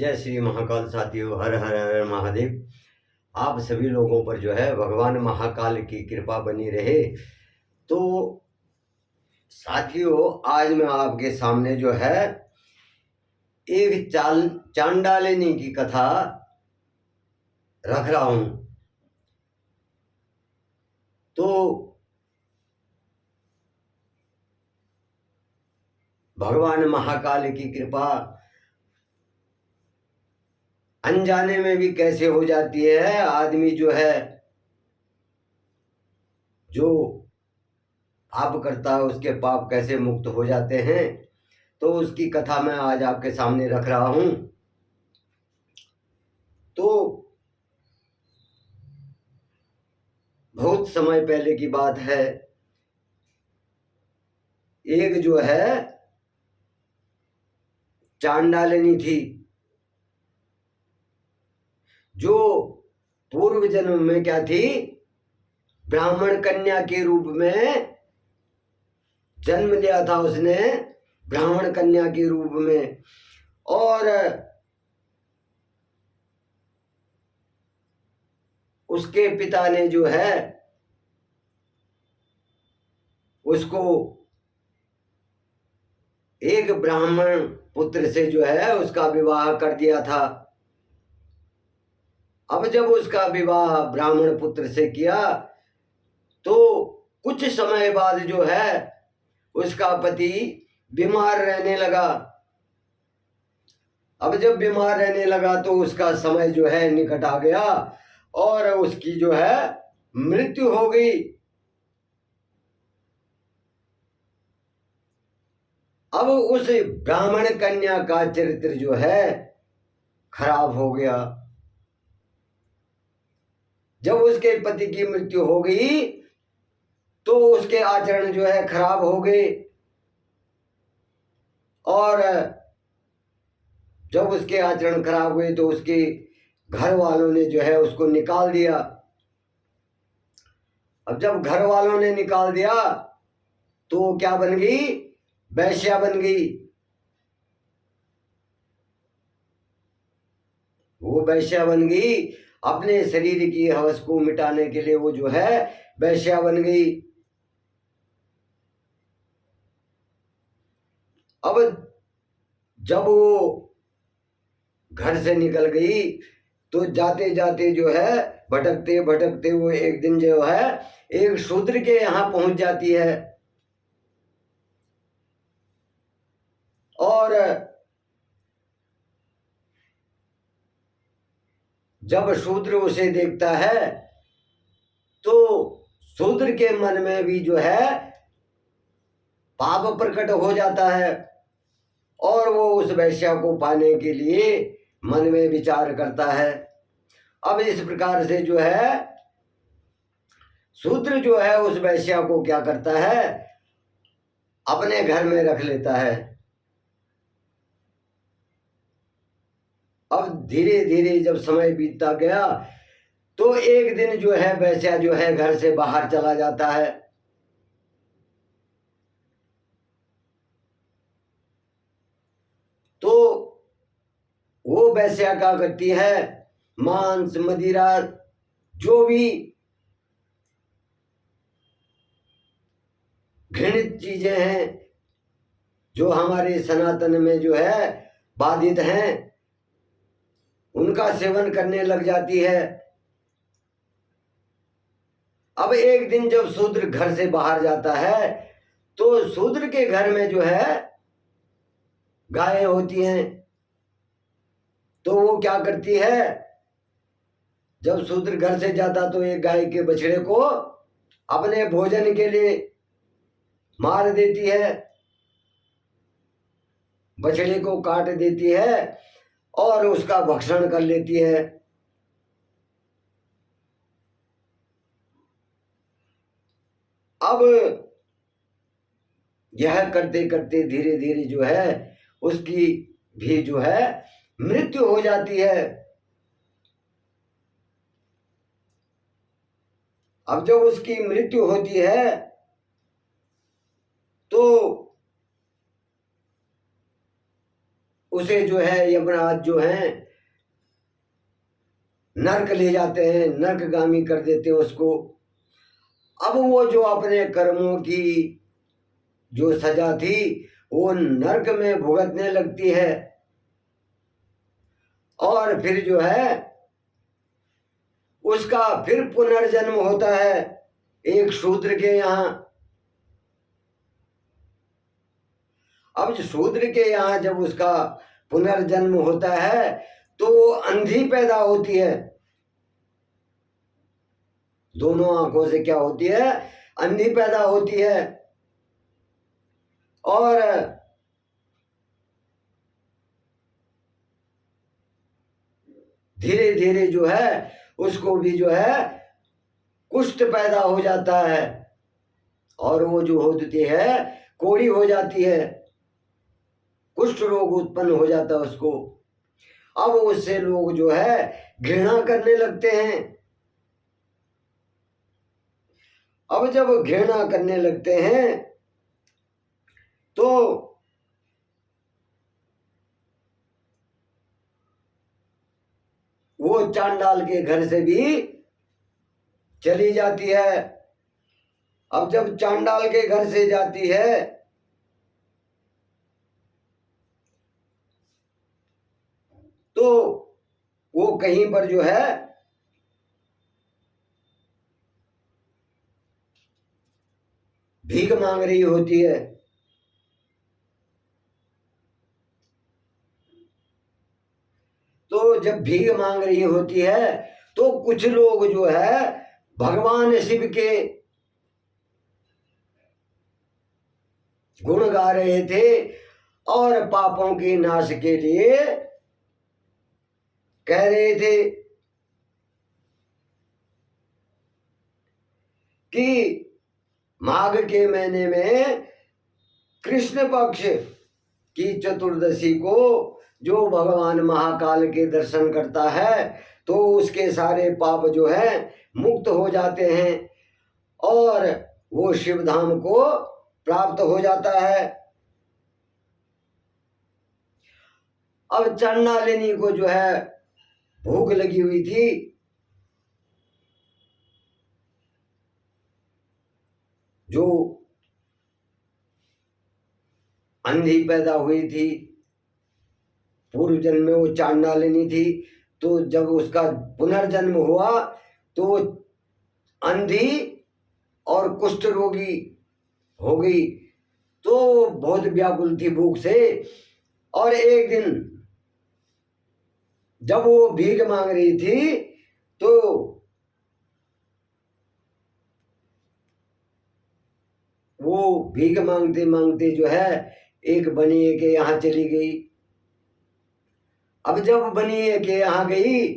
जय श्री महाकाल साथियों, हर हर हर महादेव। आप सभी लोगों पर जो है भगवान महाकाल की कृपा बनी रहे। तो साथियों, आज मैं आपके सामने जो है एक चांडालिनी की कथा रख रहा हूं। तो भगवान महाकाल की कृपा अनजाने में भी कैसे हो जाती है। आदमी जो है जो पाप करता है उसके पाप कैसे मुक्त हो जाते हैं, तो उसकी कथा मैं आज आपके सामने रख रहा हूं। तो बहुत समय पहले की बात है। एक जो है चांडालिनी थी, जो पूर्व जन्म में क्या थी, ब्राह्मण कन्या के रूप में जन्म लिया था उसने, ब्राह्मण कन्या के रूप में। और उसके पिता ने जो है उसको एक ब्राह्मण पुत्र से जो है उसका विवाह कर दिया था। अब जब उसका विवाह ब्राह्मण पुत्र से किया तो कुछ समय बाद जो है उसका पति बीमार रहने लगा। अब जब बीमार रहने लगा तो उसका समय जो है निकट आ गया और उसकी जो है मृत्यु हो गई। अब उस ब्राह्मण कन्या का चरित्र जो है खराब हो गया। जब उसके पति की मृत्यु हो गई तो उसके आचरण जो है खराब हो गए, और जब उसके आचरण खराब हुए तो उसके घर वालों ने जो है उसको निकाल दिया। अब जब घर वालों ने निकाल दिया तो क्या बन गई, वैश्या बन गई। वो वैश्या बन गई, अपने शरीर की हवस को मिटाने के लिए वो जो है वैश्या बन गई। अब जब वो घर से निकल गई तो जाते जाते जो है भटकते भटकते वो एक दिन जो है एक शूद्र के यहाँ पहुंच जाती है। और जब शूद्र उसे देखता है तो शूद्र के मन में भी जो है पाप प्रकट हो जाता है, और वो उस वैश्या को पाने के लिए मन में विचार करता है। अब इस प्रकार से जो है शूद्र जो है उस वैश्या को क्या करता है, अपने घर में रख लेता है। अब धीरे धीरे जब समय बीतता गया तो एक दिन जो है वैश्या जो है घर से बाहर चला जाता है। तो वो वैश्या क्या करती है, मांस मदिरा जो भी घृणित चीजें हैं जो हमारे सनातन में जो है बाधित हैं, उनका सेवन करने लग जाती है। अब एक दिन जब शूद्र घर से बाहर जाता है तो शूद्र के घर में जो है गायें होती हैं। तो वो क्या करती है, जब शूद्र घर से जाता तो एक गाय के बछड़े को अपने भोजन के लिए मार देती है, बछड़े को काट देती है और उसका भक्षण कर लेती है। अब यह करते करते धीरे धीरे जो है उसकी भी जो है मृत्यु हो जाती है। अब जब उसकी मृत्यु होती है तो उसे जो है यमराज जो है नरक ले जाते हैं, नरकगामी कर देते हैं उसको। अब वो जो अपने कर्मों की जो सजा थी वो नरक में भुगतने लगती है। और फिर जो है उसका फिर पुनर्जन्म होता है एक शूद्र के यहाँ। अब शूद्र के यहाँ जब उसका पुनर्जन्म होता है तो अंधी पैदा होती है। दोनों आंखों से क्या होती है? अंधी पैदा होती है। और धीरे धीरे जो है उसको भी जो है कुष्ठ पैदा हो जाता है और वो जो होती है कोढ़ी हो जाती है, कुष्ठ रोग उत्पन्न हो जाता है उसको। अब उससे लोग जो है घृणा करने लगते हैं। अब जब घृणा करने लगते हैं तो वो चांडाल के घर से भी चली जाती है। अब जब चांडाल के घर से जाती है तो वो कहीं पर जो है भीख मांग रही होती है। तो जब भीख मांग रही होती है तो कुछ लोग जो है भगवान शिव के गुण गा रहे थे और पापों के नाश के लिए कह रहे थे कि माघ के महीने में कृष्ण पक्ष की चतुर्दशी को जो भगवान महाकाल के दर्शन करता है तो उसके सारे पाप जो है मुक्त हो जाते हैं और वो शिव धाम को प्राप्त हो जाता है। अब चंडालिनी को जो है भूख लगी हुई थी। जो अंधी पैदा हुई थी पूर्व जन्म में वो चांडालिनी थी, तो जब उसका पुनर्जन्म हुआ तो वो अंधी और कुष्ठ रोगी हो गई। तो बहुत व्याकुल थी भूख से। और एक दिन जब वो भीख मांग रही थी तो वो भीख मांगते मांगते जो है एक बनिए के यहाँ चली गई। अब जब बनिए के यहाँ गई